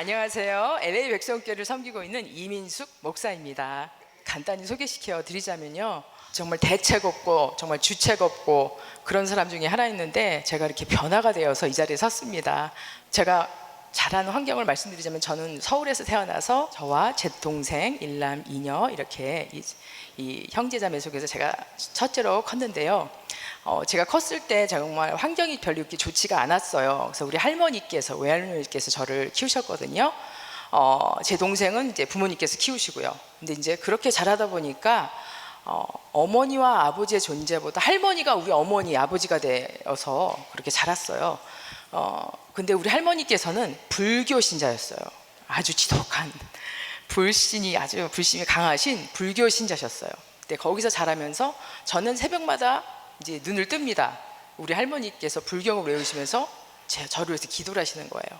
안녕하세요. LA 백성교회를 섬기고 있는 이민숙 목사입니다. 간단히 소개시켜 드리자면요, 정말 대책 없고 정말 주책 없고 그런 사람 중에 하나 있는데, 제가 이렇게 변화가 되어서 이 자리에 섰습니다. 제가 자란 환경을 말씀드리자면, 저는 서울에서 태어나서 저와 제 동생 일남 이녀 이렇게 이 형제자매 속에서 제가 첫째로 컸는데요. 제가 컸을 때 정말 환경이 별로 이렇게 좋지가 않았어요. 그래서 우리 할머니께서, 외할머니께서 저를 키우셨거든요. 제 동생은 이제 부모님께서 키우시고요. 근데 이제 그렇게 자라다 보니까 어머니와 아버지의 존재보다 할머니가 우리 어머니, 아버지가 되어서 그렇게 자랐어요. 근데 우리 할머니께서는 불교 신자였어요. 아주 지독한 아주 불신이 강하신 불교 신자셨어요. 근데 거기서 자라면서 저는 새벽마다 이제 눈을 뜹니다. 우리 할머니께서 불경을 외우시면서 저를 위해서 기도를 하시는 거예요.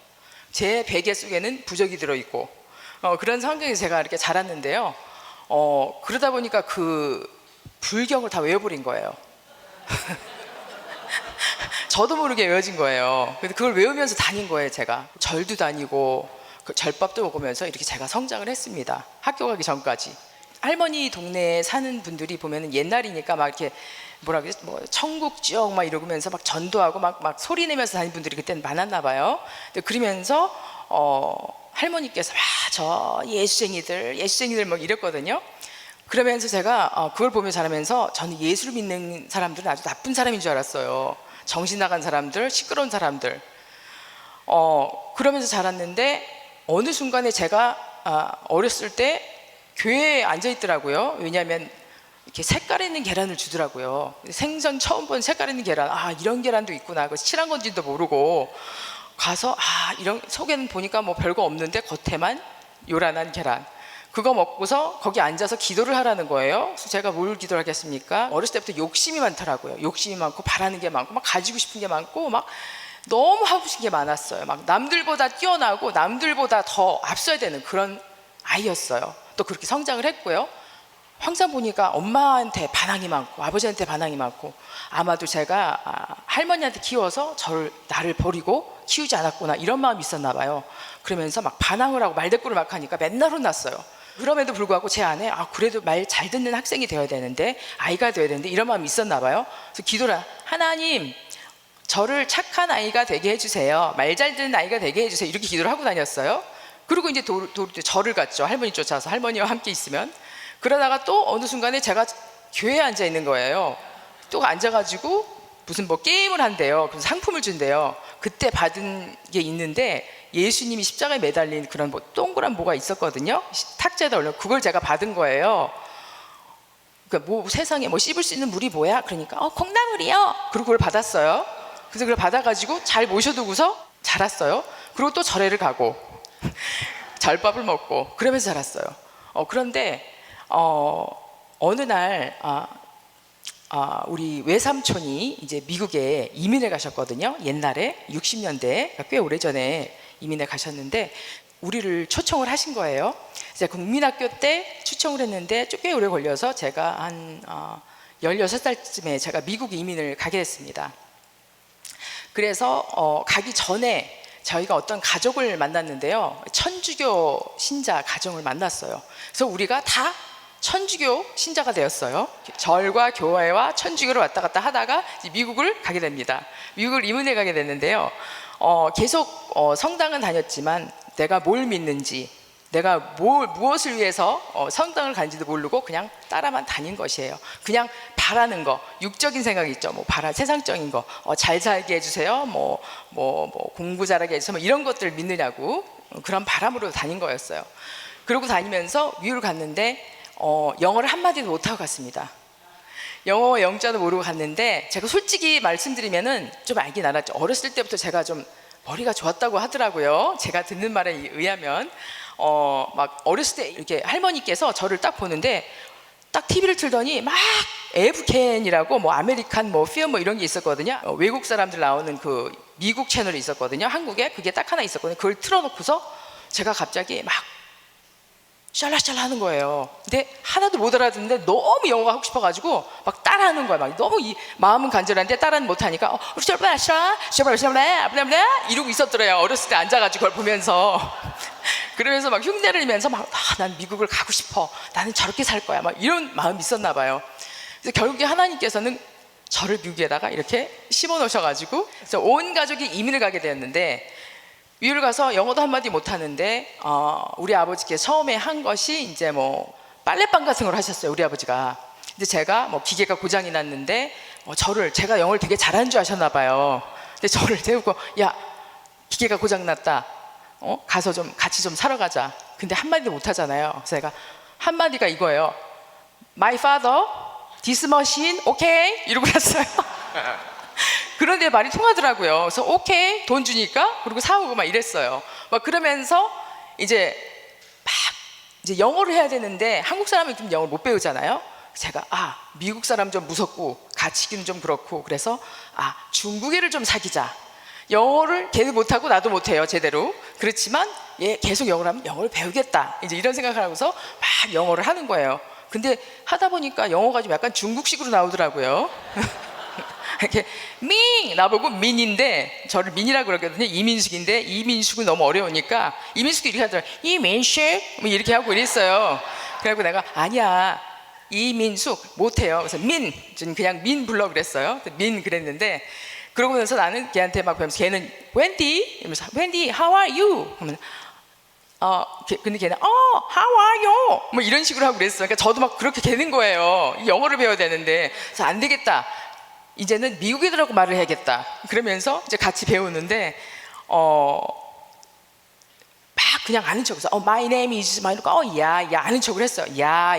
제 베개 속에는 부적이 들어있고 그런 환경에서 제가 이렇게 자랐는데요. 그러다 보니까 그 불경을 다 외워버린 거예요. 저도 모르게 외워진 거예요. 근데 그걸 외우면서 다닌 거예요. 제가 절도 다니고 절밥도 먹으면서 이렇게 제가 성장을 했습니다. 학교 가기 전까지. 할머니 동네에 사는 분들이 보면은 옛날이니까 막 이렇게 뭐라 그러지, 뭐 천국지역 막 이러면서 막 전도하고 막 소리 내면서 다니는 분들이 그때는 많았나 봐요. 근데 그러면서 할머니께서 저 예수쟁이들 막 이랬거든요. 그러면서 제가 그걸 보며 자라면서, 저는 예수를 믿는 사람들은 아주 나쁜 사람인 줄 알았어요. 정신 나간 사람들, 시끄러운 사람들. 그러면서 자랐는데, 어느 순간에 제가 어렸을 때 교회에 앉아 있더라고요. 왜냐하면 이렇게 색깔 있는 계란을 주더라고요. 생전 처음 본 색깔 있는 계란, 이런 계란도 있구나. 그 칠한 건지도 모르고 가서 이런 속에는 보니까 뭐 별거 없는데 겉에만 요란한 계란, 그거 먹고서 거기 앉아서 기도를 하라는 거예요. 그래서 제가 뭘 기도를 하겠습니까? 어렸을 때부터 욕심이 많더라고요. 욕심이 많고 바라는 게 많고 막 가지고 싶은 게 많고 막 너무 하고 싶은 게 많았어요. 막 남들보다 뛰어나고 남들보다 더 앞서야 되는 그런 아이였어요. 또 그렇게 성장을 했고요. 항상 보니까 엄마한테 반항이 많고 아버지한테 반항이 많고, 아마도 제가 할머니한테 키워서 나를 버리고 키우지 않았구나, 이런 마음이 있었나 봐요. 그러면서 막 반항을 하고 말대꾸를 막 하니까 맨날 혼났어요. 그럼에도 불구하고 제 안에 그래도 말 잘 듣는 학생이 되어야 되는데, 아이가 되어야 되는데, 이런 마음이 있었나 봐요. 그래서 기도를, 하나님 저를 착한 아이가 되게 해주세요, 말 잘 듣는 아이가 되게 해주세요, 이렇게 기도를 하고 다녔어요. 그리고 이제 절을 갔죠. 할머니 쫓아서, 할머니와 함께 있으면. 그러다가 또 어느 순간에 제가 교회에 앉아 있는 거예요. 또 앉아가지고 무슨 뭐 게임을 한대요. 그래서 상품을 준대요. 그때 받은 게 있는데, 예수님이 십자가에 매달린 그런 뭐 동그란 뭐가 있었거든요. 탁자에다 올려, 그걸 제가 받은 거예요. 그러니까 뭐 세상에 뭐 씹을 수 있는 물이 뭐야? 그러니까 콩나물이요. 그리고 그걸 받았어요. 그래서 그걸 받아가지고 잘 모셔두고서 자랐어요. 그리고 또 절에를 가고 절밥을 먹고 그러면서 자랐어요. 그런데 어느 날 우리 외삼촌이 이제 미국에 이민을 가셨거든요. 옛날에 60년대에, 꽤 오래전에 이민을 가셨는데 우리를 초청을 하신 거예요. 제가 국민학교 때 초청을 했는데 꽤 오래 걸려서 제가 한 16살쯤에 제가 미국 이민을 가게 됐습니다. 그래서 가기 전에 저희가 어떤 가족을 만났는데요, 천주교 신자 가정을 만났어요. 그래서 우리가 다 천주교 신자가 되었어요. 절과 교회와 천주교를 왔다 갔다 하다가 미국을 가게 됩니다. 미국을 이민을 가게 됐는데요, 계속 성당은 다녔지만 내가 뭘 믿는지, 내가 무엇을 위해서 성당을 간지도 모르고 그냥 따라만 다닌 것이에요. 그냥 바라는 거, 육적인 생각이 있죠. 뭐 세상적인 거, 잘 살게 해주세요, 뭐 공부 잘하게 해주세요, 뭐 이런 것들을 믿느냐고, 그런 바람으로 다닌 거였어요. 그러고 다니면서 미국을 갔는데 영어를 한마디도 못하고 갔습니다. 영어 영자도 모르고 갔는데, 제가 솔직히 말씀드리면은 좀 알긴 알았죠. 어렸을 때부터 제가 좀 머리가 좋았다고 하더라고요. 제가 듣는 말에 의하면 막 어렸을 때 이렇게 할머니께서 저를 딱 보는데, 딱 TV를 틀더니 막 에브켄이라고 뭐 아메리칸 뭐 피어 뭐 이런 게 있었거든요. 외국 사람들 나오는 그 미국 채널이 있었거든요. 한국에 그게 딱 하나 있었거든요. 그걸 틀어놓고서 제가 갑자기 막 샬라샬라 하는 거예요. 근데 하나도 못 알아듣는데 너무 영어가 하고 싶어가지고 막 따라하는 거야. 막 너무 마음은 간절한데 따라는 못하니까 이러고 있었더래요. 어렸을 때 앉아가지고 그걸 보면서 그러면서 막 흉내를 내면서 막 난 미국을 가고 싶어, 나는 저렇게 살 거야, 막 이런 마음이 있었나 봐요. 그래서 결국에 하나님께서는 저를 미국에다가 이렇게 심어 놓으셔가지고 그래서 온 가족이 이민을 가게 되었는데, 미국을 가서 영어도 한마디 못하는데 우리 아버지께서 처음에 한 것이 이제 뭐 빨래방 같은 걸 하셨어요, 우리 아버지가. 근데 제가 뭐 기계가 고장이 났는데 제가 영어를 되게 잘하는 줄 아셨나 봐요. 근데 저를 태우고, 야, 기계가 고장 났다, 가서 좀 같이 좀 사러 가자. 근데 한마디도 못하잖아요. 그래서 제가 한마디가 이거예요. My father, this machine, okay? 이러고 갔어요. 그런데 말이 통하더라고요. 그래서 오케이, 돈 주니까, 그리고 사오고 막 이랬어요. 막 그러면서 이제 영어를 해야 되는데 한국 사람은 좀 영어를 못 배우잖아요. 제가 미국 사람 좀 무섭고 가치기는 좀 그렇고, 그래서 중국애를 좀 사귀자. 영어를 걔도 못하고 나도 못해요, 제대로. 그렇지만 얘 계속 영어를 하면 영어를 배우겠다, 이제 이런 생각을 하고서 막 영어를 하는 거예요. 근데 하다 보니까 영어가 좀 약간 중국식으로 나오더라고요. 이렇게 나보고 민인데, 저를 민이라고 그러거든요. 이민숙인데 이민숙은 너무 어려우니까 이민숙이 이렇게 하더라고요. 이민숙 뭐 이렇게 하고 이랬어요. 그래갖고 내가 아니야, 이민숙 못해요. 그래서 저는 그냥 민 불러 그랬어요. 민 그랬는데, 그러고 나서 나는 걔한테 막 배우면서, 걔는 웬디 이러면서 웬디 how are you 하면 근데 걔는 how are you 뭐 이런 식으로 하고 그랬어요. 그러니까 저도 막 그렇게 되는 거예요. 영어를 배워야 되는데. 그래서 안 되겠다, 이제는 미국 애들하고 말을 해야겠다. 그러면서 이제 같이 배우는데 막 그냥 아는 척해서 my name is 막 이러고 야 아는 척을 했어요. 야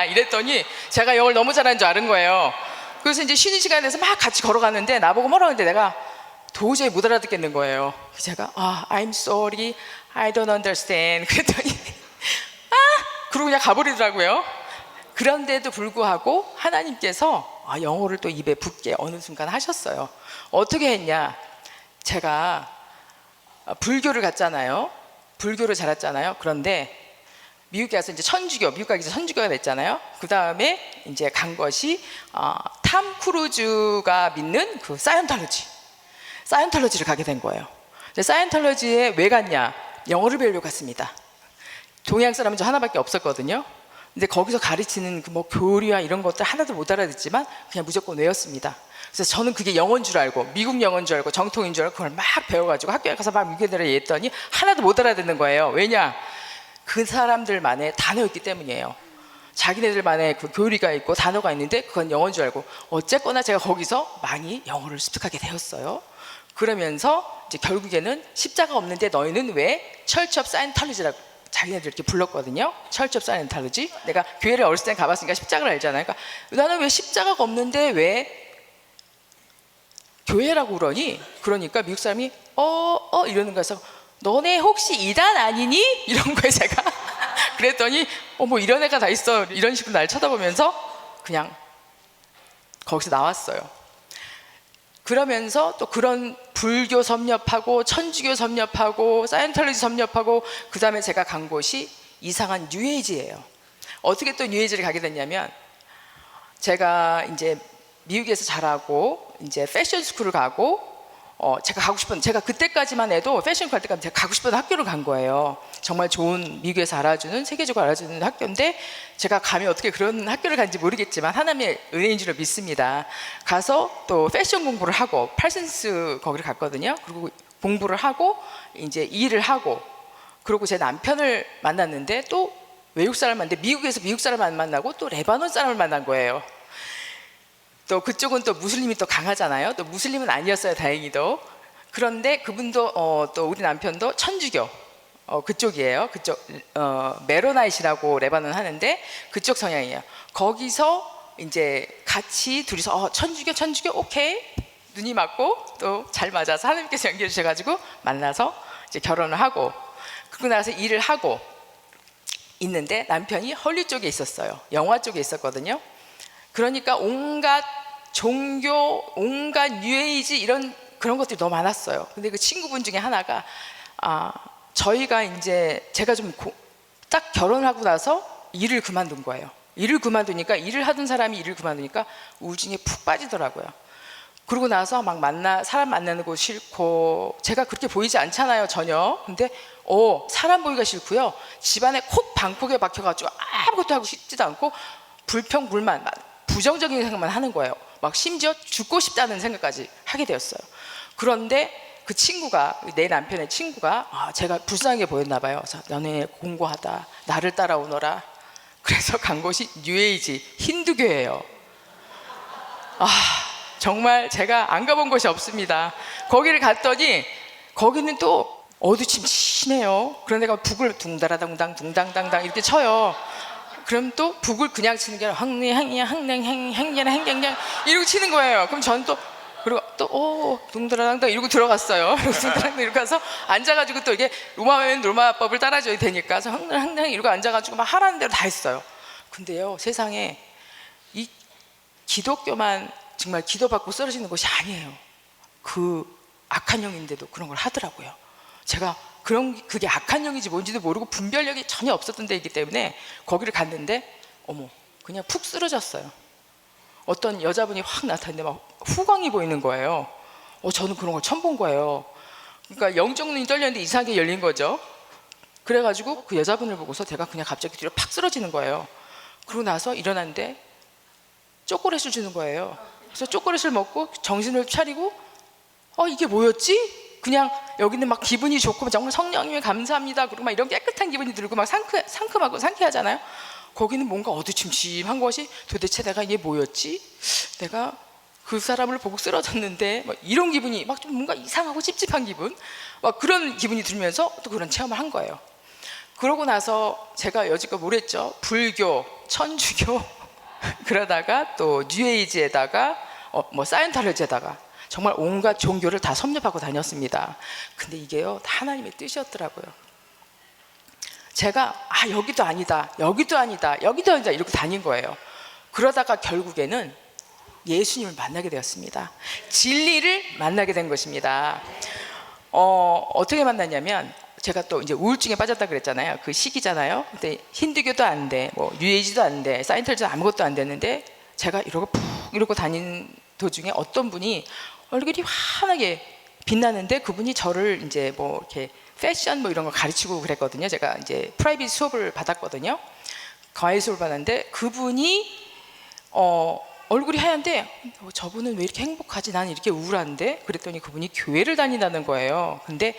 이랬더니 제가 영어를 너무 잘하는 줄 아는 거예요. 그래서 이제 쉬는 시간에서 막 같이 걸어가는데 나보고 뭐라고 하는데 내가 도저히 못 알아듣겠는 거예요. 그래서 제가 I'm sorry, I don't understand 그랬더니 그러고 그냥 가버리더라고요. 그런데도 불구하고 하나님께서 영어를 또 입에 붙게 어느 순간 하셨어요. 어떻게 했냐, 제가 불교를 갔잖아요. 불교를 자랐잖아요. 그런데 미국에 가서 이제 미국 가기 전에 천주교가 됐잖아요. 그 다음에 이제 간 것이 탐 크루즈가 믿는 그 사이언톨러지를 가게 된 거예요. 사이언톨러지에 왜 갔냐, 영어를 배우려고 갔습니다. 동양 사람은 저 하나밖에 없었거든요. 근데 거기서 가르치는 그 뭐 교리와 이런 것들 하나도 못 알아듣지만 그냥 무조건 외웠습니다. 그래서 저는 그게 영어인 줄 알고, 미국 영어인 줄 알고, 정통인 줄 알고 그걸 막 배워가지고 학교에 가서 막 미국 애들을 얘기했더니 하나도 못 알아듣는 거예요. 왜냐, 그 사람들만의 단어였기 때문이에요. 자기네들만의 그 교리가 있고 단어가 있는데 그건 영어인 줄 알고. 어쨌거나 제가 거기서 많이 영어를 습득하게 되었어요. 그러면서 이제 결국에는 십자가 없는데 너희는 왜 철치 오브 사이언톨러지라고 자기네들 이렇게 불렀거든요. 철치 오브 사이언톨러지. 내가 교회를 어렸을 때 가봤으니까 십자가를 알잖아요. 그러니까 나는 왜 십자가가 없는데 왜 교회라고 그러니? 그러니까 미국 사람이 이러는 거여서 너네 혹시 이단 아니니? 이런 거에 제가 그랬더니 뭐 이런 애가 다 있어, 이런 식으로 날 쳐다보면서 그냥 거기서 나왔어요. 그러면서 또 그런 불교 섭렵하고 천주교 섭렵하고 사이언톨러지 섭렵하고, 그 다음에 제가 간 곳이 이상한 뉴에이지예요. 어떻게 또 뉴에이지를 가게 됐냐면, 제가 이제 미국에서 자라고 이제 패션 스쿨을 가고 제가 그때까지만 해도 패션 갈 때까지 제가 가고 싶은 학교를 간 거예요. 정말 좋은, 미국에서 알아주는, 세계적으로 알아주는 학교인데 제가 감히 어떻게 그런 학교를 간지 모르겠지만 하나님의 은혜인 줄 믿습니다. 가서 또 패션 공부를 하고 팔센스 거기를 갔거든요. 그리고 공부를 하고 이제 일을 하고, 그리고 제 남편을 만났는데 또 외국 사람을 만났는데 미국에서 미국 사람을 안 만나고 또 레바논 사람을 만난 거예요. 또 그쪽은 또 무슬림이 또 강하잖아요. 또 무슬림은 아니었어요, 다행히도. 그런데 그분도 또 우리 남편도 천주교 그쪽이에요. 그쪽 메로나이트라고 레바논 하는데 그쪽 성향이에요. 거기서 이제 같이 둘이서 천주교 오케이, 눈이 맞고 또 잘 맞아서 하나님께서 연결해 주셔가지고 만나서 이제 결혼을 하고, 그러고 나서 일을 하고 있는데 남편이 헐리 쪽에 있었어요. 영화 쪽에 있었거든요. 그러니까 온갖 종교, 온갖 뉴에이지 이런 그런 것들이 너무 많았어요. 근데 그 친구분 중에 하나가 저희가 이제 제가 좀 딱 결혼하고 나서 일을 그만둔 거예요. 일을 그만두니까, 일을 하던 사람이 일을 그만두니까 우울증에 푹 빠지더라고요. 그러고 나서 막 사람 만나는 거 싫고, 제가 그렇게 보이지 않잖아요, 전혀. 근데 사람 보기가 싫고요. 집안에 콕 방콕에 박혀가지고 아무것도 하고 싶지도 않고 불평불만, 부정적인 생각만 하는 거예요. 막 심지어 죽고 싶다는 생각까지 하게 되었어요. 그런데 그 친구가, 내 남편의 친구가 제가 불쌍하게 보였나 봐요. 그래서 너네 공고하다, 나를 따라오너라. 그래서 간 곳이 뉴에이지 힌두교예요. 정말 제가 안 가본 곳이 없습니다. 거기를 갔더니 거기는 또 어두침침해요. 그런 데가 북을 둥다라당당 둥당당당 이렇게 쳐요. 그럼 또 북을 그냥 치는 게 아니라 항냉 이러고 치는 거예요. 그럼 저는 또 그리고 또 둥다라당당 이러고 들어갔어요. 둥다라당 이렇게 가서 앉아가지고 또 이게 로마면 로마법을 따라줘야 되니까 그래서 항냉 이러고 앉아가지고 막 하라는 대로 다 했어요. 근데요, 세상에 이 기독교만 정말 기도받고 쓰러지는 것이 아니에요. 그 악한 영인데도 그런 걸 하더라고요. 제가 그게 악한 영인지 뭔지도 모르고 분별력이 전혀 없었던 데이기 때문에 거기를 갔는데 그냥 푹 쓰러졌어요. 어떤 여자분이 확 나타났는데 막 후광이 보이는 거예요. 저는 그런 걸 처음 본 거예요. 그러니까 영적 눈이 떨렸는데 이상하게 열린 거죠. 그래가지고 그 여자분을 보고서 제가 그냥 갑자기 뒤로 팍 쓰러지는 거예요. 그러고 나서 일어났는데 초콜릿을 주는 거예요. 그래서 초콜릿을 먹고 정신을 차리고 이게 뭐였지? 그냥 여기는 막 기분이 좋고 정말 성령님에 감사합니다 그리고 막 이런 깨끗한 기분이 들고 막 상큼하고 상쾌하잖아요. 거기는 뭔가 어두침침한 것이 도대체 내가 이게 뭐였지? 내가 그 사람을 보고 쓰러졌는데 막 이런 기분이 막 좀 뭔가 이상하고 찝찝한 기분, 막 그런 기분이 들면서 또 그런 체험을 한 거예요. 그러고 나서 제가 여지껏 뭘 했죠? 불교, 천주교 그러다가 또 뉴에이지에다가 사이언톨로지에다가 정말 온갖 종교를 다 섭렵하고 다녔습니다. 근데 이게요, 다 하나님의 뜻이었더라고요. 제가 여기도 아니다, 여기도 아니다, 여기도 아니다 이렇게 다닌 거예요. 그러다가 결국에는 예수님을 만나게 되었습니다. 진리를 만나게 된 것입니다. 어떻게 만났냐면, 제가 또 이제 우울증에 빠졌다 그랬잖아요. 그 시기잖아요. 근데 힌두교도 안 돼, 뉴에이지도 안 돼, 사이언톨로지도 아무것도 안 됐는데 제가 이러고 다닌 도중에 어떤 분이 얼굴이 환하게 빛나는데 그분이 저를 이제 이렇게 패션 이런 걸 가르치고 그랬거든요. 제가 이제 프라이빗 수업을 받았거든요. 과외 수업을 받았는데 그분이 얼굴이 하얀데 저분은 왜 이렇게 행복하지? 나는 이렇게 우울한데? 그랬더니 그분이 교회를 다닌다는 거예요. 근데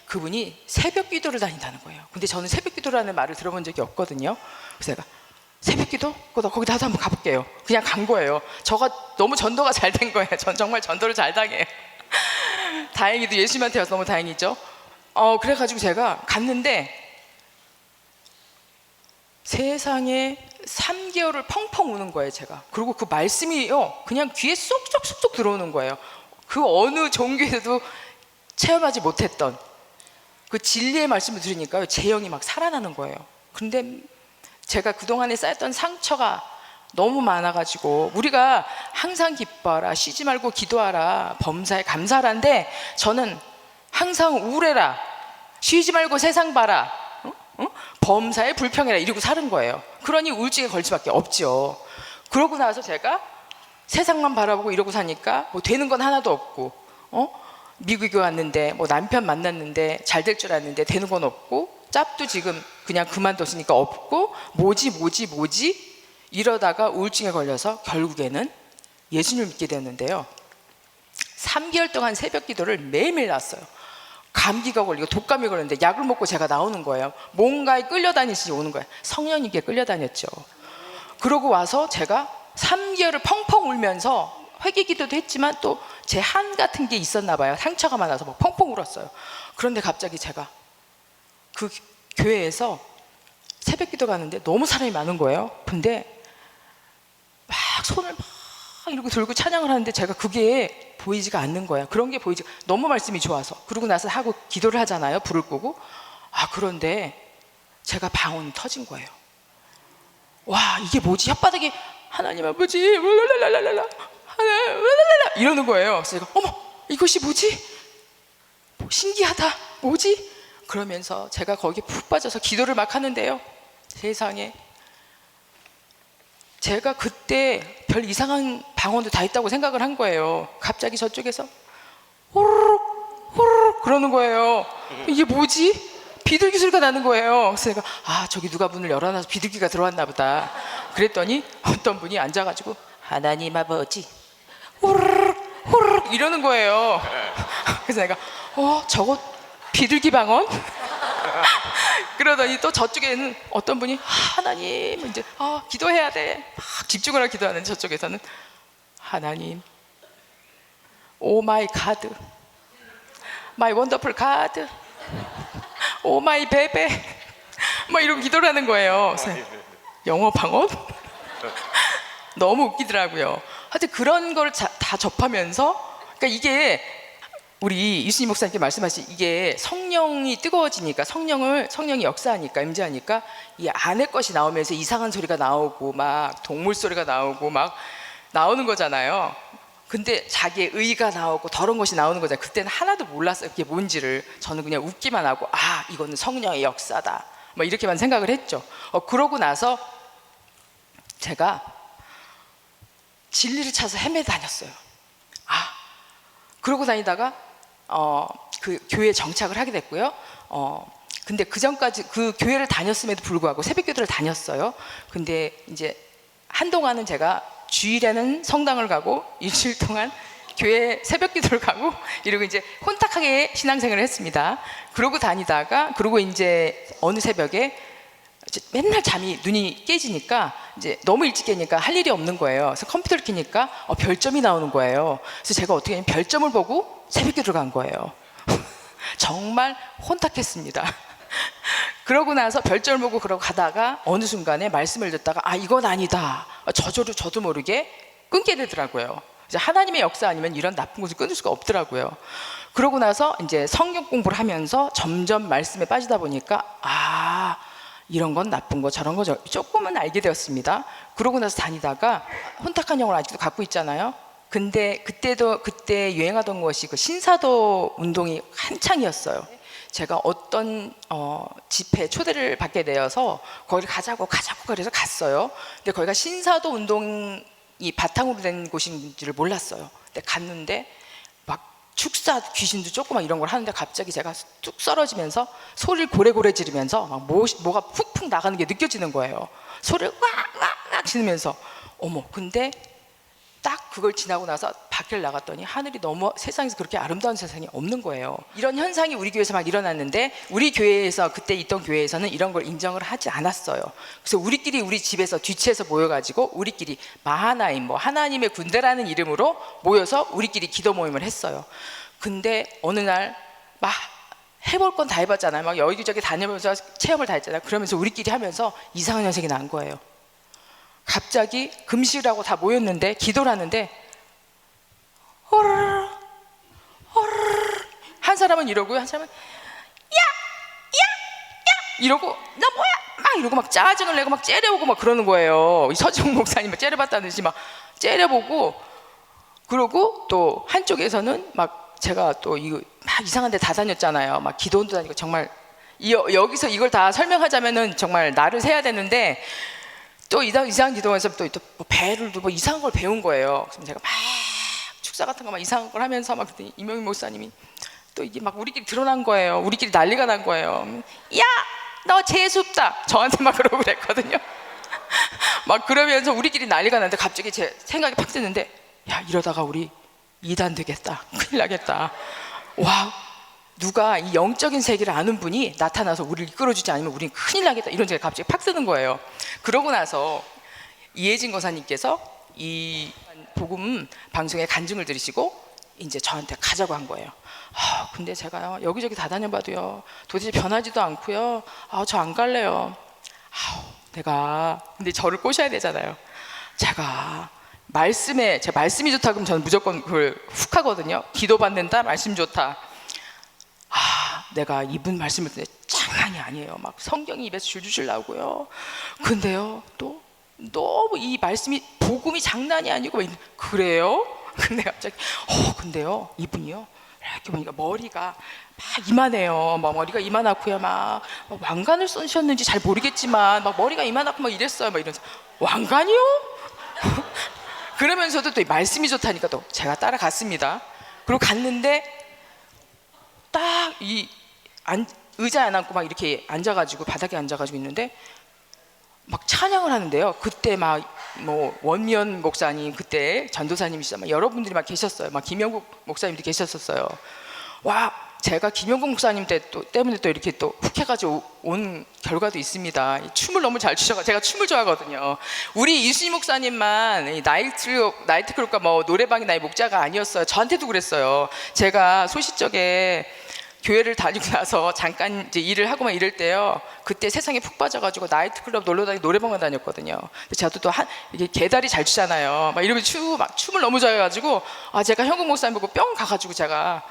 그분이 새벽 기도를 다닌다는 거예요. 근데 저는 새벽 기도라는 말을 들어본 적이 없거든요. 그래서 제가 새벽 기도? 거기 나도 한번 가볼게요. 그냥 간 거예요. 저가 너무 전도가 잘 된 거예요. 전 정말 전도를 잘 당해요. 다행히도 예수님한테 와서 너무 다행이죠. 그래가지고 제가 갔는데 세상에 3개월을 펑펑 우는 거예요, 제가. 그리고 그 말씀이요, 그냥 귀에 쏙쏙쏙쏙 들어오는 거예요. 그 어느 종교에서도 체험하지 못했던 그 진리의 말씀을 들으니까 제 영이 막 살아나는 거예요. 근데 제가 그동안에 쌓였던 상처가 너무 많아가지고, 우리가 항상 기뻐하라, 쉬지 말고 기도하라, 범사에 감사하라인데 저는 항상 우울해라, 쉬지 말고 세상 봐라, 범사에 불평해라 이러고 사는 거예요. 그러니 우울증에 걸릴 수밖에 없죠. 그러고 나서 제가 세상만 바라보고 이러고 사니까 되는 건 하나도 없고, 미국에 왔는데 남편 만났는데 잘 될 줄 알았는데 되는 건 없고, 짭도 지금 그냥 그만뒀으니까 없고, 뭐지 이러다가 우울증에 걸려서 결국에는 예수님을 믿게 되었는데요. 3개월 동안 새벽 기도를 매일매일 났어요. 감기가 걸리고 독감이 걸렸는데 약을 먹고 제가 나오는 거예요. 뭔가에 끌려다니시 오는 거예요. 성령님께 끌려다녔죠. 그러고 와서 제가 3개월을 펑펑 울면서 회개 기도도 했지만 또 제 한 같은 게 있었나 봐요. 상처가 많아서 막 펑펑 울었어요. 그런데 갑자기 제가 그 교회에서 새벽 기도 가는데 너무 사람이 많은 거예요. 근데 막 손을 막 이러고 들고 찬양을 하는데 제가 그게 보이지가 않는 거예요. 그런 게 보이지, 너무 말씀이 좋아서. 그러고 나서 하고 기도를 하잖아요, 불을 끄고. 그런데 제가 방언이 터진 거예요. 와, 이게 뭐지? 혓바닥에 하나님 아버지 이러는 거예요. 그래서 제가 어머, 이것이 뭐지? 신기하다, 뭐지? 그러면서 제가 거기에 푹 빠져서 기도를 막 하는데요, 세상에 제가 그때 별 이상한 방언도 다 있다고 생각을 한 거예요. 갑자기 저쪽에서 호로록 호로록 그러는 거예요. 이게 뭐지? 비둘기 소리가 나는 거예요. 그래서 내가 저기 누가 문을 열어놔서 비둘기가 들어왔나 보다. 그랬더니 어떤 분이 앉아가지고 하나님 아버지 호로록 호로록 이러는 거예요. 그래서 내가 저거 비둘기 방언? 그러더니 또 저쪽에는 어떤 분이 하나님 이제 기도해야 돼 막 집중을 하고 기도하는데 저쪽에서는 하나님 오 마이 가드 마이 원더풀 가드 오 마이 베베 막 이러고 기도를 하는 거예요. 그래서 영어 방언? 너무 웃기더라고요. 하여튼 그런 걸 다 접하면서 그러니까 이게 우리 이수님 목사님께 말씀하신 이게 성령이 뜨거워지니까 성령이 역사하니까 임재하니까 이 안의 것이 나오면서 이상한 소리가 나오고 막 동물 소리가 나오고 막 나오는 거잖아요. 근데 자기의 의가 나오고 더러운 것이 나오는 거잖아요. 그때는 하나도 몰랐어요. 그게 뭔지를. 저는 그냥 웃기만 하고 이거는 성령의 역사다 뭐 이렇게만 생각을 했죠. 그러고 나서 제가 진리를 찾아서 헤매다 다녔어요. 그러고 다니다가 그 교회에 정착을 하게 됐고요. 근데 그 전까지 그 교회를 다녔음에도 불구하고 새벽기도를 다녔어요. 근데 이제 한동안은 제가 주일에는 성당을 가고 일주일 동안 교회 새벽기도를 가고 이러고 이제 혼탁하게 신앙생활을 했습니다. 그러고 다니다가 그러고 이제 어느 새벽에 이제 맨날 눈이 깨지니까 이제 너무 일찍 깨니까 할 일이 없는 거예요. 그래서 컴퓨터를 켜니까 별점이 나오는 거예요. 그래서 제가 어떻게 하냐면 별점을 보고 새벽기도를 간 거예요. 정말 혼탁했습니다. 그러고 나서 별점을 보고 그러고 가다가 어느 순간에 말씀을 듣다가 이건 아니다. 저도 모르게 끊게 되더라고요. 이제 하나님의 역사 아니면 이런 나쁜 것을 끊을 수가 없더라고요. 그러고 나서 이제 성경 공부를 하면서 점점 말씀에 빠지다 보니까 이런 건 나쁜 거 저런 거 조금은 알게 되었습니다. 그러고 나서 다니다가 혼탁한 영을 아직도 갖고 있잖아요. 근데 그때 유행하던 것이 그 신사도 운동이 한창이었어요. 제가 어떤 집회 초대를 받게 되어서 거기를 가자고 그래서 갔어요. 근데 거기가 신사도 운동이 바탕으로 된 곳인지를 몰랐어요. 근데 갔는데 막 축사 귀신도 조그만 이런 걸 하는데 갑자기 제가 뚝 쓰러지면서 소리를 고래고래 지르면서 막 뭐가 푹푹 나가는 게 느껴지는 거예요. 소리를 왁왁왁 지르면서 근데 딱 그걸 지나고 나서 밖을 나갔더니 하늘이 너무 세상에서 그렇게 아름다운 세상이 없는 거예요. 이런 현상이 우리 교회에서 막 일어났는데 우리 교회에서 그때 있던 교회에서는 이런 걸 인정을 하지 않았어요. 그래서 우리끼리 우리 집에서 뒤치에서 모여가지고 우리끼리 마하나임 하나님의 군대라는 이름으로 모여서 우리끼리 기도 모임을 했어요. 근데 어느 날 막 해볼 건 다 해봤잖아요. 막 여기저기 다니면서 체험을 다 했잖아요. 그러면서 우리끼리 하면서 이상한 현상이 난 거예요. 갑자기 금식을 하고 다 모였는데 기도를 하는데 호르르 호르르 한 사람은 이러고요, 한 사람은 야 이러고 너 뭐야 막 이러고 막 짜증을 내고 막 째려보고 막 그러는 거예요. 이 서지웅 목사님 막 째려봤다는 듯이 막 째려보고 그러고 또 한쪽에서는 막 제가 또 이거 막 이상한 데 다 다녔잖아요. 막 기도원도 다니고 정말 여기서 이걸 다 설명하자면은 정말 날을 새야 되는데 또 이상한 기도원에서 또 배를 두고 이상한 걸 배운 거예요. 그래서 제가 막 축사 같은 거 막 이상한 걸 하면서 막 그랬더니 이명희 목사님이 또 이게 막 우리끼리 드러난 거예요. 우리끼리 난리가 난 거예요. 야, 너 재수없다. 저한테 막 그러고 그랬거든요. 막 그러면서 우리끼리 난리가 났는데 갑자기 제 생각이 팍 드는데 야, 이러다가 우리 이단 되겠다. 큰일 나겠다. 와, 누가 이 영적인 세계를 아는 분이 나타나서 우리를 이끌어주지 않으면 우리는 큰일 나겠다. 이런 생각이 갑자기 팍 드는 거예요. 그러고 나서 이혜진 권사님께서 이 복음 방송에 간증을 들으시고 이제 저한테 가자고 한 거예요. 근데 제가요 여기저기 다 다녀봐도요 도대체 변하지도 않고요. 저 안 갈래요. 내가 근데 저를 꼬셔야 되잖아요. 제가 제 말씀이 좋다 그러면 저는 무조건 그걸 훅 하거든요. 기도 받는다, 말씀 좋다. 내가 이분 말씀을 듣는데 장난이 아니에요. 막 성경이 입에서 줄줄줄 나오고요. 근데요 또 너무 이 말씀이 복음이 장난이 아니고 그래요? 근데 갑자기 근데요 이분이요 이렇게 보니까 머리가 막 이만해요. 막 머리가 이만하고요. 막 왕관을 쓰셨는지 잘 모르겠지만 막 머리가 이만하고 막 이랬어요. 막 이러면서 왕관이요? 그러면서도 또 말씀이 좋다니까 또 제가 따라갔습니다. 그리고 갔는데 딱 이 의자에 안 앉고 막 이렇게 앉아가지고 바닥에 앉아가지고 있는데 막 찬양을 하는데요. 그때 막 뭐 원미연 목사님, 그때 전도사님이시죠. 막 여러분들이 막 계셨어요. 막 김영국 목사님도 계셨었어요. 와, 제가 김영국 목사님 때문에 또 이렇게 또 훅해가지고 온 결과도 있습니다. 춤을 너무 잘 추셔서 제가 춤을 좋아하거든요. 우리 이순희 목사님만 나이트클럽과 뭐 노래방이 나의 목자가 아니었어요. 저한테도 그랬어요. 제가 소시적에 교회를 다니고 나서 잠깐 이제 일을 하고만 이럴 때요. 그때 세상에 푹 빠져가지고 나이트클럽 놀러 다니고 노래방만 다녔거든요. 근데 저도 또 이게 개다리 잘 추잖아요. 막 이러면 막 춤을 너무 좋아해가지고 제가 현국 목사님 보고 뿅 가가지고 제가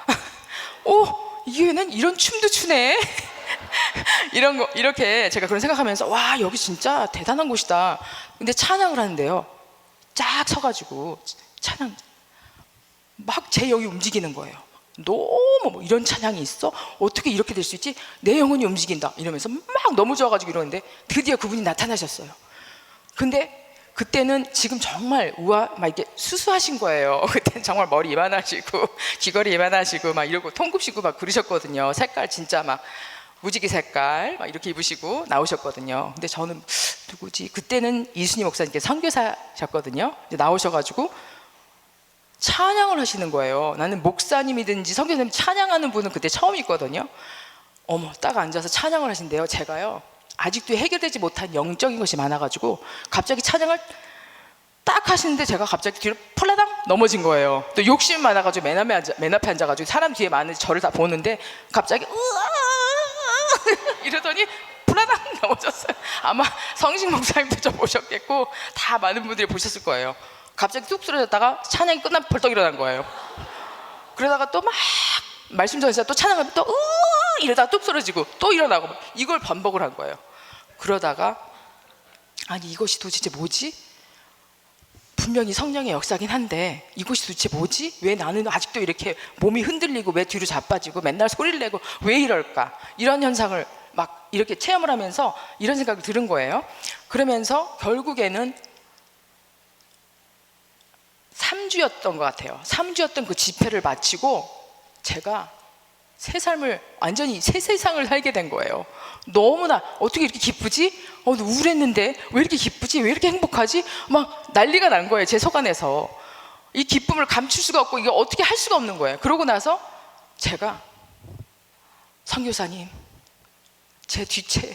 이게는 이런 춤도 추네. 이런 거 이렇게 제가 그런 생각하면서 와, 여기 진짜 대단한 곳이다. 근데 찬양을 하는데요. 쫙 서가지고 찬양 막 제 영이 움직이는 거예요. 너무 뭐 이런 찬양이 있어? 어떻게 이렇게 될 수 있지? 내 영혼이 움직인다 이러면서 막 너무 좋아가지고 이러는데 드디어 그분이 나타나셨어요. 근데 그때는 지금 정말 막 이렇게 수수하신 거예요. 그때는 정말 머리 이만하시고 귀걸이 이만하시고 막 이러고 통굽시고 막 그러셨거든요. 색깔 진짜 막 무지개 색깔 막 이렇게 입으시고 나오셨거든요. 근데 저는 누구지? 그때는 이순희 목사님께 선교사셨거든요. 이제 나오셔가지고 찬양을 하시는 거예요. 나는 목사님이든지 선교사님 찬양하는 분은 그때 처음 있거든요. 딱 앉아서 찬양을 하신대요. 제가요 아직도 해결되지 못한 영적인 것이 많아가지고 갑자기 찬양을 딱 하시는데 제가 갑자기 뒤로 폴라당 넘어진 거예요. 또 욕심 많아가지고 맨 앞에 앉아가지고 사람 뒤에 많은 저를 다 보는데 갑자기 이러더니 폴라당 넘어졌어요. 아마 성식 목사님도 저 보셨겠고 다 많은 분들이 보셨을 거예요. 갑자기 뚝 쓰러졌다가 찬양이 끝나면 벌떡 일어난 거예요. 그러다가 또 막 말씀 전해서 또 찬양하면 또 이러다가 뚝 쓰러지고 또 일어나고 이걸 반복을 한 거예요. 그러다가 아니 이것이 도대체 뭐지? 분명히 성령의 역사긴 한데 이것이 도대체 뭐지? 왜 나는 아직도 이렇게 몸이 흔들리고 왜 뒤로 자빠지고 맨날 소리를 내고 왜 이럴까? 이런 현상을 막 이렇게 체험을 하면서 이런 생각이 들은 거예요. 그러면서 결국에는 3주였던 것 같아요. 3주였던 그 집회를 마치고 제가 새 삶을 완전히 새 세상을 살게 된 거예요. 너무나 어떻게 이렇게 기쁘지? 우울했는데 왜 이렇게 기쁘지? 왜 이렇게 행복하지? 막 난리가 난 거예요. 제 속 안에서 이 기쁨을 감출 수가 없고 이게 어떻게 할 수가 없는 거예요. 그러고 나서 제가 선교사님 제 뒤채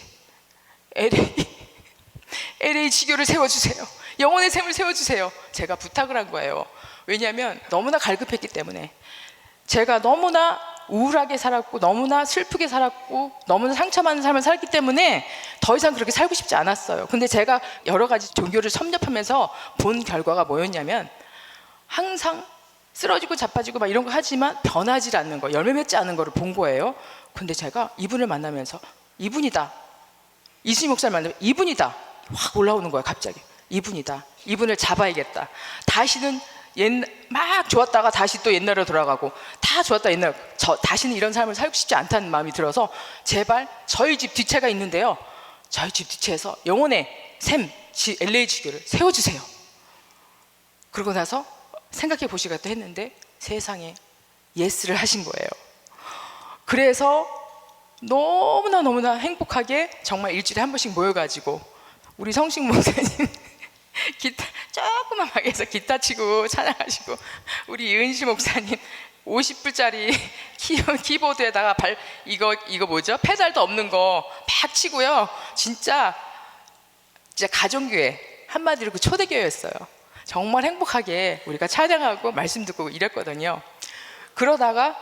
LA 지교를 세워주세요. 영혼의 샘을 세워주세요. 제가 부탁을 한 거예요. 왜냐하면 너무나 갈급했기 때문에. 제가 너무나 우울하게 살았고 너무나 슬프게 살았고 너무나 상처받는 삶을 살기 때문에 더 이상 그렇게 살고 싶지 않았어요. 근데 제가 여러 가지 종교를 섭렵하면서 본 결과가 뭐였냐면 항상 쓰러지고 자빠지고 막 이런 거 하지만 변하지 않는 거, 열매 맺지 않는 거를 본 거예요. 근데 제가 이분을 만나면서 이분이다, 이순희 목사를 만나면 이분이다 확 올라오는 거예요. 갑자기 이분이다, 이분을 잡아야겠다. 다시는 막 좋았다가 다시 또 옛날로 돌아가고 다 좋았다 옛날 다시는 이런 삶을 살고 싶지 않다는 마음이 들어서 제발 저희 집 뒤채가 있는데요, 저희 집 뒤채에서 영혼의 샘 LA 지교를 세워주세요. 그러고 나서 생각해 보시겠다 했는데 세상에 예스를 하신 거예요. 그래서 너무나 행복하게 정말 일주일에 한 번씩 모여가지고 우리 성식 목사님 기타 조그만 방에서 기타 치고 찬양하시고 우리 이은시 목사님 50불짜리 키보드에다가 이거 뭐죠? 페달도 없는 거 막 치고요. 진짜 가정교회 한마디로 그 초대교회였어요. 정말 행복하게 우리가 찬양하고 말씀 듣고 이랬거든요. 그러다가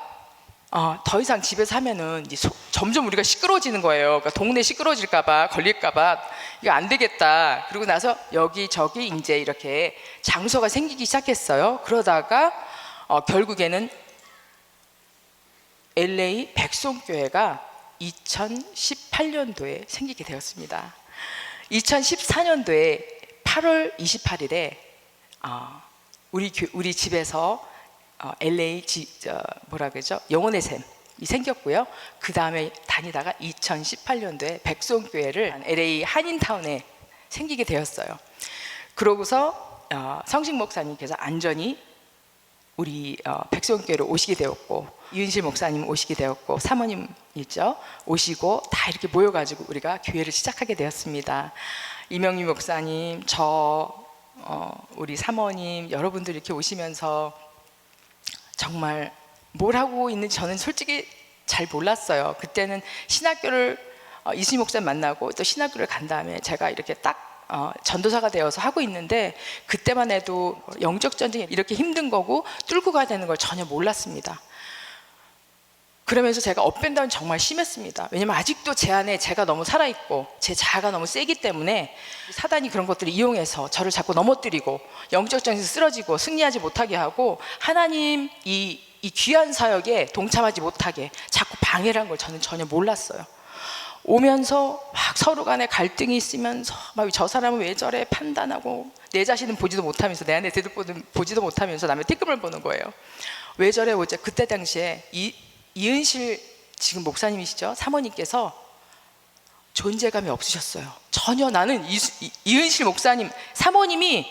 더 이상 집에서 하면은 이제 점점 우리가 시끄러워지는 거예요. 그러니까 동네 시끄러워질까봐 걸릴까봐 이거 안 되겠다. 그러고 나서 여기저기 이제 이렇게 장소가 생기기 시작했어요. 그러다가 결국에는 LA 백송교회가 2018년도에 생기게 되었습니다. 2014년도에 8월 28일에 우리 집에서 LA 뭐라 그러죠? 영혼의 샘이 생겼고요. 그 다음에 다니다가 2018년도에 백송교회를 LA 한인타운에 생기게 되었어요. 그러고서 성식 목사님께서 안전히 우리 백성교회로 오시게 되었고, 이은실 목사님 오시게 되었고, 사모님 있죠, 오시고 다 이렇게 모여가지고 우리가 교회를 시작하게 되었습니다. 이명희 목사님, 우리 사모님, 여러분들 이렇게 오시면서 정말 뭘 하고 있는지 저는 솔직히 잘 몰랐어요. 그때는 신학교를 이수희 목사님 만나고 또 신학교를 간 다음에 제가 이렇게 딱 전도사가 되어서 하고 있는데, 그때만 해도 영적 전쟁이 이렇게 힘든 거고 뚫고 가야 되는 걸 전혀 몰랐습니다. 그러면서 제가 업앤다운 정말 심했습니다. 왜냐면 아직도 제 안에 제가 너무 살아있고 제 자아가 너무 세기 때문에 사단이 그런 것들을 이용해서 저를 자꾸 넘어뜨리고 영적 전쟁에서 쓰러지고 승리하지 못하게 하고 하나님 이 귀한 사역에 동참하지 못하게 자꾸 방해를 한 걸 저는 전혀 몰랐어요. 오면서 막 서로 간에 갈등이 있으면서 막 저 사람은 왜 저래 판단하고, 내 자신은 보지도 못하면서, 내 안에 보지도 못하면서 남의 띠끔을 보는 거예요. 왜 저래 어제. 그때 당시에 이은실 지금 목사님이시죠, 사모님께서 존재감이 없으셨어요. 전혀. 나는 이은실 목사님 사모님이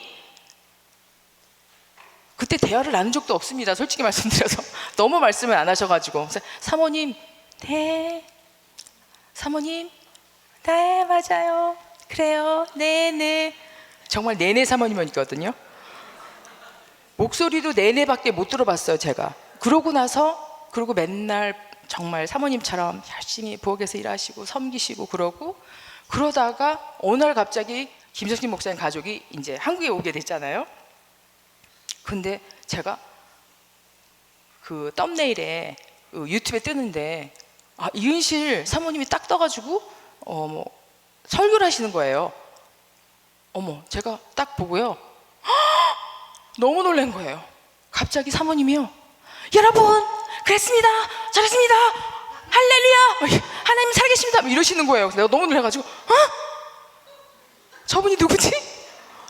그때 대화를 나눈 적도 없습니다. 솔직히 말씀드려서 너무 말씀을 안 하셔가지고. 그래서 사모님, 네, 사모님, 네, 맞아요, 그래요, 네네. 정말 네네 사모님이었거든요. 목소리도 네네밖에 못 들어봤어요, 제가. 그러고 맨날 정말 사모님처럼 열심히 부엌에서 일하시고 섬기시고 그러다가 어느 날 갑자기 김석진 목사님 가족이 이제 한국에 오게 됐잖아요. 근데 제가 그 썸네일에 유튜브에 뜨는데 이은실 사모님이 딱 떠가지고 설교를 하시는 거예요. 제가 딱 보고요, 너무 놀란 거예요. 갑자기 사모님이요, 여러분 그랬습니다, 잘했습니다, 할렐루야, 하나님 살아계십니다, 이러시는 거예요. 내가 너무 놀라가지고 저분이 누구지?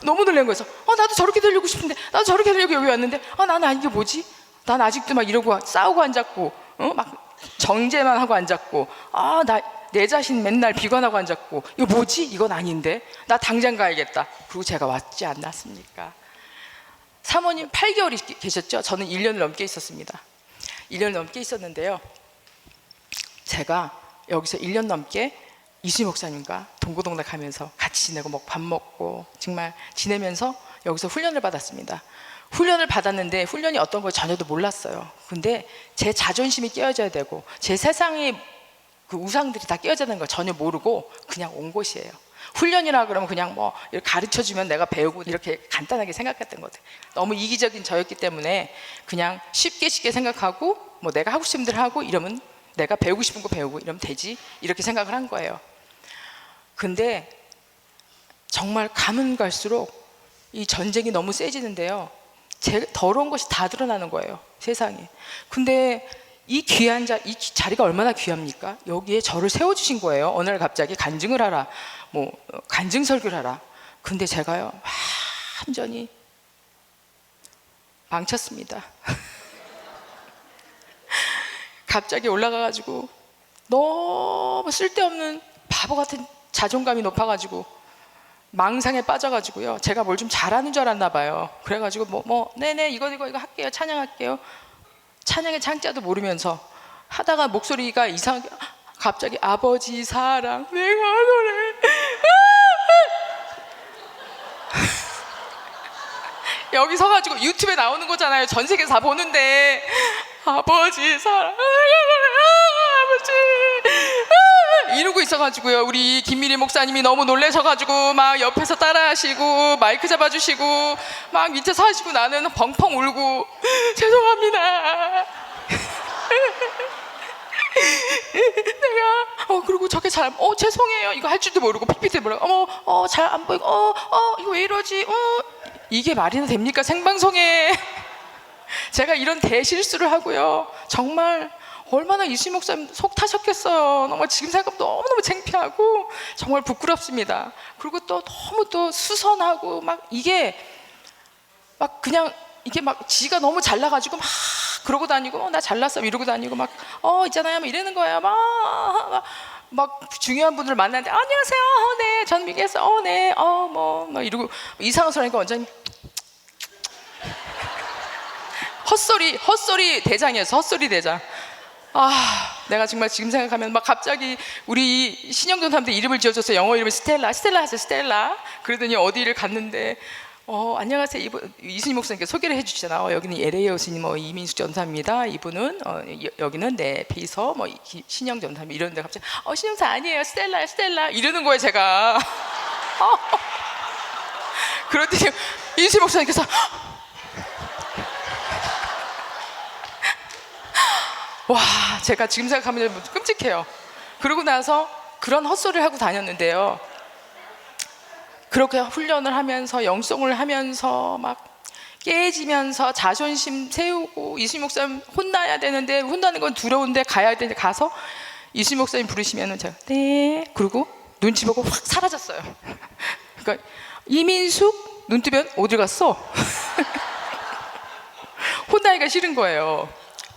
너무 놀란 거여서 나도 저렇게 되려고 싶은데, 나도 저렇게 되려고 여기 왔는데, 나는 이게 뭐지? 난 아직도 막 이러고 싸우고 앉았고 막 정죄만 하고 앉았고, 내 자신 맨날 비관하고 앉았고, 이거 뭐지? 이건 아닌데, 나 당장 가야겠다. 그리고 제가 왔지 않았습니까? 사모님 8개월이 계셨죠? 저는 1년을 넘게 있었습니다. 1년 넘게 있었는데요, 제가 여기서 1년 넘게 이수희 목사님과 동고동락 하면서 같이 지내고 밥 먹고 정말 지내면서 여기서 훈련을 받았습니다. 훈련을 받았는데 훈련이 어떤 걸 전혀도 몰랐어요. 근데 제 자존심이 깨어져야 되고 제 세상의 그 우상들이 다 깨어져야 되는 걸 전혀 모르고 그냥 온 곳이에요. 훈련이라 그러면 그냥 이렇게 가르쳐주면 내가 배우고 이렇게 간단하게 생각했던 것 같아요. 너무 이기적인 저였기 때문에 그냥 쉽게 생각하고 내가 하고 싶은 대로 하고, 이러면 내가 배우고 싶은 거 배우고 이러면 되지, 이렇게 생각을 한 거예요. 근데 정말 가면 갈수록 이 전쟁이 너무 세지는데요, 더러운 것이 다 드러나는 거예요, 세상에. 근데 이 귀한 이 자리가 얼마나 귀합니까? 여기에 저를 세워주신 거예요. 어느 날 갑자기 간증을 하라, 간증 설교를 하라. 근데 제가요, 완전히 망쳤습니다. 갑자기 올라가가지고 너무 쓸데없는 바보 같은 자존감이 높아가지고 망상에 빠져가지고요, 제가 뭘 좀 잘하는 줄 알았나 봐요. 그래가지고 네네 이거 할게요, 찬양할게요. 찬양의 창자도 모르면서 하다가 목소리가 이상하게 갑자기 아버지 사랑 내가 노래 여기 서가지고 유튜브에 나오는 거잖아요. 전 세계에서 다 보는데 아버지 사랑 아버지 이러고 있어가지고요, 우리 김미리 목사님이 너무 놀라셔가지고 막 옆에서 따라하시고 마이크 잡아주시고 막 밑에서 하시고, 나는 펑펑 울고 죄송합니다. 내가 그리고 저게 잘 죄송해요 이거 할 줄도 모르고 PPT 모르고 잘 안 보이고 이거 왜 이러지, 이게 말이나 됩니까, 생방송에. 제가 이런 대실수를 하고요, 정말 얼마나 이수희 목사님 속 타셨겠어요. 정말 지금 생각하면 너무너무 창피하고 정말 부끄럽습니다. 그리고 또 너무 또 수선하고 이게 그냥 이게 지가 너무 잘나가지고 그러고 다니고 나 잘났어 이러고 다니고 있잖아요 이러는 거예요. 막 중요한 분들 만났는데 안녕하세요, 네, 전 미국에서 네, 이러고 이상한 소리 하니까 원장님 헛소리 대장이었어. 헛소리 대장. 내가 정말 지금 생각하면 막 갑자기 우리 신영돈 사람들 이름을 지어줘서 영어 이름을 스텔라 하세요. 스텔라. 그러더니 어디를 갔는데 안녕하세요. 이분 이순희 목사님께 소개를 해주시잖아. 여기는 LA 오신 이민숙 전사입니다. 이분은 여기는 내 비서 신영 전사님 이러는데 갑자기 신영사 아니에요. 스텔라 이러는 거예요. 제가. 그러더니 이순희 목사님께서 와, 제가 지금 생각하면 끔찍해요. 그러고 나서 그런 헛소리를 하고 다녔는데요. 그렇게 훈련을 하면서 영성을 하면서 막 깨지면서 자존심 세우고 이순희 목사님 혼나야 되는데 혼나는 건 두려운데 가야 되는데 가서 이순희 목사님 부르시면은 제가 네 그러고 눈치 보고 확 사라졌어요. 그러니까 이민숙 눈 뜨면 어디 갔어? 혼나기가 싫은 거예요.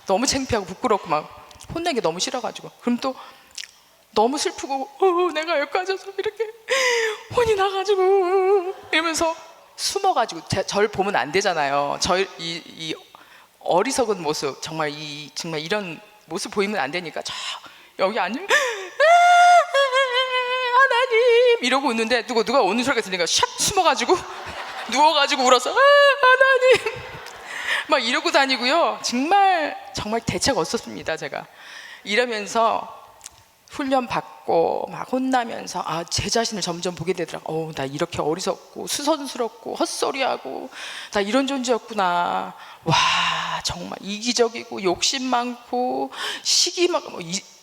너무 창피하고 부끄럽고 막 혼내기 너무 싫어가지고 그럼 또 너무 슬프고 내가 여기까지 와서 이렇게 혼이 나가지고 이러면서 숨어가지고 절 보면 안 되잖아요. 이 어리석은 모습 정말 이런 모습 보이면 안 되니까 저 여기 앉으면 하나님 이러고 있는데 누가 오는 소리가 들리니까 샥 숨어가지고 누워가지고 울어서 하나님 막 이러고 다니고요. 정말 대책 없었습니다. 제가 이러면서 훈련 받고 막 혼나면서 제 자신을 점점 보게 되더라고요. 나 이렇게 어리석고 수선스럽고 헛소리하고 나 이런 존재였구나. 와, 정말 이기적이고 욕심 많고 시기 막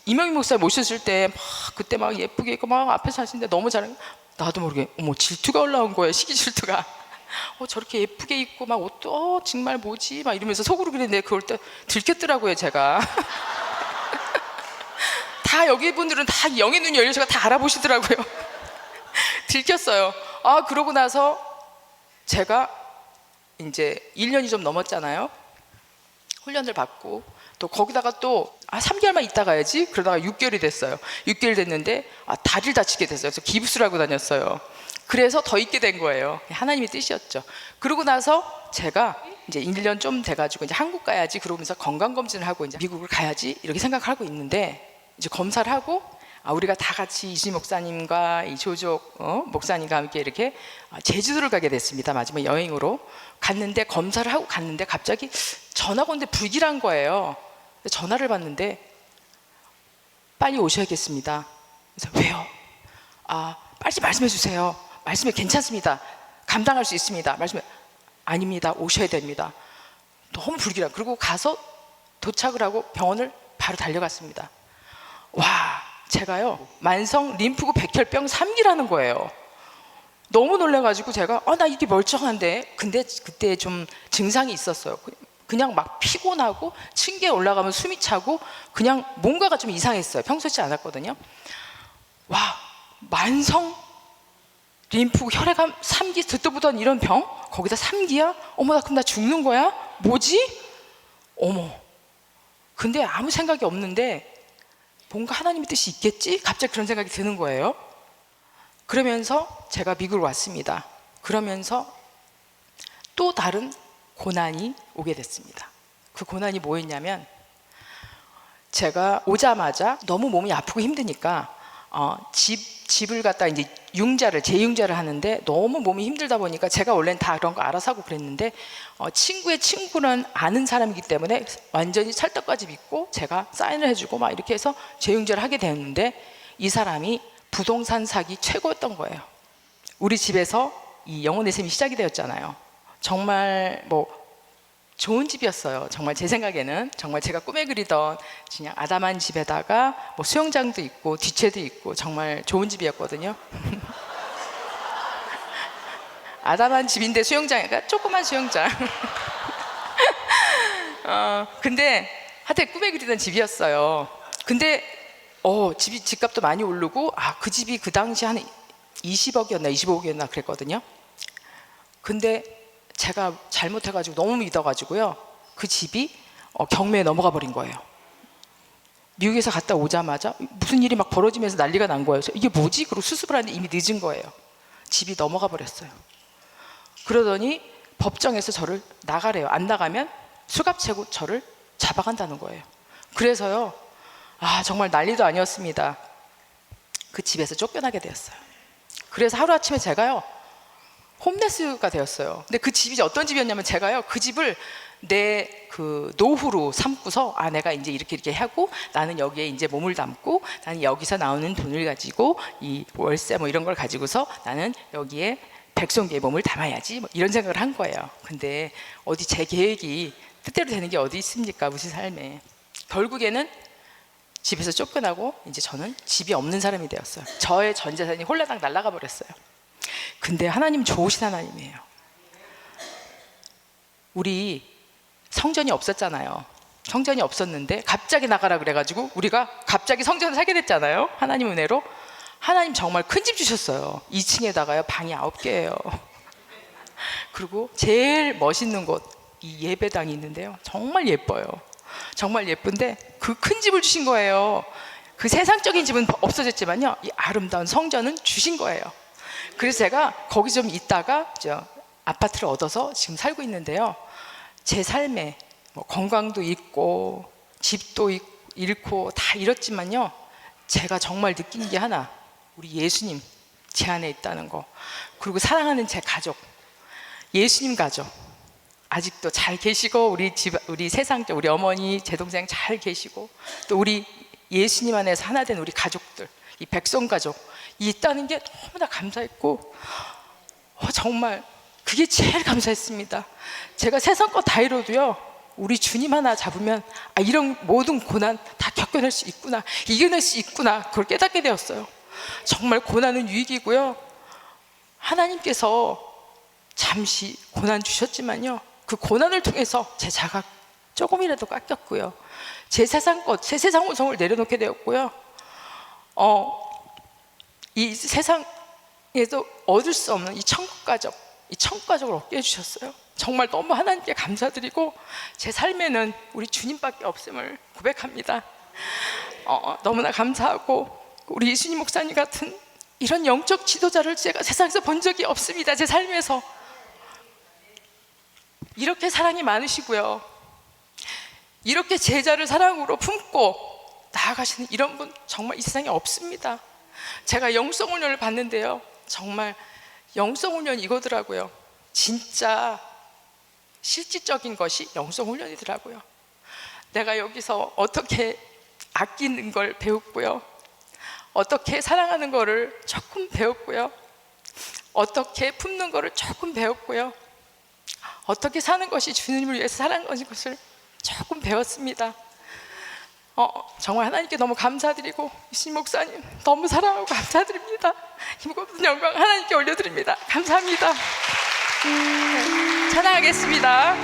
이명희 목사 모셨을 때 막 그때 막 예쁘게 있고 막 앞에서 하시는데 너무 잘해. 나도 모르게 질투가 올라온 거예요. 시기 질투가. 저렇게 예쁘게 입고 막 옷도 정말 뭐지 막 이러면서 속으로 그랬는데 그걸 때 들켰더라고요. 제가 다 여기 분들은 다 영의 눈이 열려서 다 알아보시더라고요. 들켰어요. 그러고 나서 제가 이제 1년이 좀 넘었잖아요. 훈련을 받고 또 거기다가 또 3개월만 있다 가야지 그러다가 6개월이 됐어요. 6개월 됐는데 다리를 다치게 됐어요. 그래서 기부스를 하고 다녔어요. 그래서 더 있게 된 거예요. 하나님의 뜻이었죠. 그러고 나서 제가 이제 1년 좀 돼가지고 이제 한국 가야지 그러면서 건강검진을 하고 이제 미국을 가야지 이렇게 생각하고 있는데 이제 검사를 하고 우리가 다 같이 이순희 목사님과 이 조족 목사님과 함께 이렇게 제주도를 가게 됐습니다. 마지막 여행으로 갔는데 검사를 하고 갔는데 갑자기 전화가 오는데 불길한 거예요. 전화를 받는데 빨리 오셔야겠습니다. 그래서 왜요? 빨리 말씀해 주세요. 말씀해 괜찮습니다. 감당할 수 있습니다. 말씀해 아닙니다. 오셔야 됩니다. 너무 불길한. 그리고 가서 도착을 하고 병원을 바로 달려갔습니다. 와, 제가요 만성 림프구 백혈병 3기라는 거예요. 너무 놀래가지고 제가 나 이게 멀쩡한데 근데 그때 좀 증상이 있었어요. 그냥 막 피곤하고 층계에 올라가면 숨이 차고 그냥 뭔가가 좀 이상했어요. 평소치 않았거든요. 와, 만성 림프 혈액암 3기 듣도 보던 이런 병? 거기다 3기야? 나 그럼 나 죽는 거야? 뭐지? 근데 아무 생각이 없는데 뭔가 하나님의 뜻이 있겠지? 갑자기 그런 생각이 드는 거예요. 그러면서 제가 미국으로 왔습니다. 그러면서 또 다른 고난이 오게 됐습니다. 그 고난이 뭐였냐면 제가 오자마자 너무 몸이 아프고 힘드니까 집을 갖다 이제 재융자를 하는데 너무 몸이 힘들다 보니까 제가 원래는 다 그런 거 알아서 하고 그랬는데 친구의 친구는 아는 사람이기 때문에 완전히 찰떡까지 믿고 제가 사인을 해주고 막 이렇게 해서 재융자를 하게 되었는데 이 사람이 부동산 사기 최고였던 거예요. 우리 집에서 이 영혼의 셈이 시작이 되었잖아요. 정말 좋은 집이었어요. 정말 제 생각에는 정말 제가 꿈에 그리던 그냥 아담한 집에다가 수영장도 있고 뒤채도 있고 정말 좋은 집이었거든요. 아담한 집인데 수영장이니까 조그만 수영장. 근데 하여튼 꿈에 그리던 집이었어요. 근데 집값도 많이 오르고 그 집이 그 당시 한 20억이었나 25억이었나 그랬거든요. 근데 제가 잘못해가지고 너무 믿어가지고요 그 집이 경매에 넘어가 버린 거예요. 미국에서 갔다 오자마자 무슨 일이 막 벌어지면서 난리가 난 거예요. 그래서 이게 뭐지? 그리고 수습을 하는데 이미 늦은 거예요. 집이 넘어가 버렸어요. 그러더니 법정에서 저를 나가래요. 안 나가면 수갑채고 저를 잡아간다는 거예요. 그래서요, 정말 난리도 아니었습니다. 그 집에서 쫓겨나게 되었어요. 그래서 하루아침에 제가요, 홈레스가 되었어요. 근데 그 집이 어떤 집이었냐면, 제가요 그 집을 내 그 노후로 삼고서 내가 이제 이렇게 하고, 나는 여기에 이제 몸을 담고, 나는 여기서 나오는 돈을 가지고 이 월세 뭐 이런 걸 가지고서 나는 여기에 백성계의 몸을 담아야지, 뭐 이런 생각을 한 거예요. 근데 어디 제 계획이 뜻대로 되는 게 어디 있습니까, 우리 삶에. 결국에는 집에서 쫓겨나고 이제 저는 집이 없는 사람이 되었어요. 저의 전 재산이 홀라당 날아가 버렸어요. 근데 하나님 좋으신 하나님이에요. 우리 성전이 없었잖아요. 성전이 없었는데 갑자기 나가라 그래가지고 우리가 갑자기 성전을 사게 됐잖아요. 하나님 은혜로. 하나님 정말 큰 집 주셨어요. 2층에다가요 방이 9개예요. 그리고 제일 멋있는 곳, 이 예배당이 있는데요, 정말 예뻐요. 정말 예쁜데 그 큰 집을 주신 거예요. 그 세상적인 집은 없어졌지만요, 이 아름다운 성전은 주신 거예요. 그래서 제가 거기 좀 있다가 아파트를 얻어서 지금 살고 있는데요, 제 삶에 뭐 건강도 잃고 집도 잃고 다 잃었지만요, 제가 정말 느낀 게 하나, 우리 예수님 제 안에 있다는 거, 그리고 사랑하는 제 가족, 예수님 가족 아직도 잘 계시고, 우리 세상적 우리 어머니, 제 동생 잘 계시고, 또 우리 예수님 안에서 하나 된 우리 가족들, 이 백성 가족 있다는 게 너무나 감사했고, 정말 그게 제일 감사했습니다. 제가 세상 거 다 잃어도요, 우리 주님 하나 잡으면 이런 모든 고난 다 겪어낼 수 있구나, 이겨낼 수 있구나, 그걸 깨닫게 되었어요. 정말 고난은 유익이고요, 하나님께서 잠시 고난 주셨지만요, 그 고난을 통해서 제 자각 조금이라도 깎였고요, 제 세상 것, 제 세상 우성을 내려놓게 되었고요, 이 세상에서 얻을 수 없는 이 천국 가족, 이 천국 가족을 얻게 해주셨어요. 정말 너무 하나님께 감사드리고, 제 삶에는 우리 주님밖에 없음을 고백합니다. 너무나 감사하고, 우리 예수님 목사님 같은 이런 영적 지도자를 제가 세상에서 본 적이 없습니다. 제 삶에서 이렇게 사랑이 많으시고요, 이렇게 제자를 사랑으로 품고 나아가시는 이런 분 정말 이 세상에 없습니다. 제가 영성훈련을 받는데요, 정말 영성훈련이 이거더라고요. 진짜 실질적인 것이 영성훈련이더라고요. 내가 여기서 어떻게 아끼는 걸 배웠고요, 어떻게 사랑하는 거를 조금 배웠고요, 어떻게 품는 거를 조금 배웠고요, 어떻게 사는 것이 주님을 위해서 사는 것을 조금 배웠습니다. 정말 하나님께 너무 감사드리고, 이신 목사님 너무 사랑하고 감사드립니다. 이 모든 영광 하나님께 올려드립니다. 감사합니다. 찬양하겠습니다.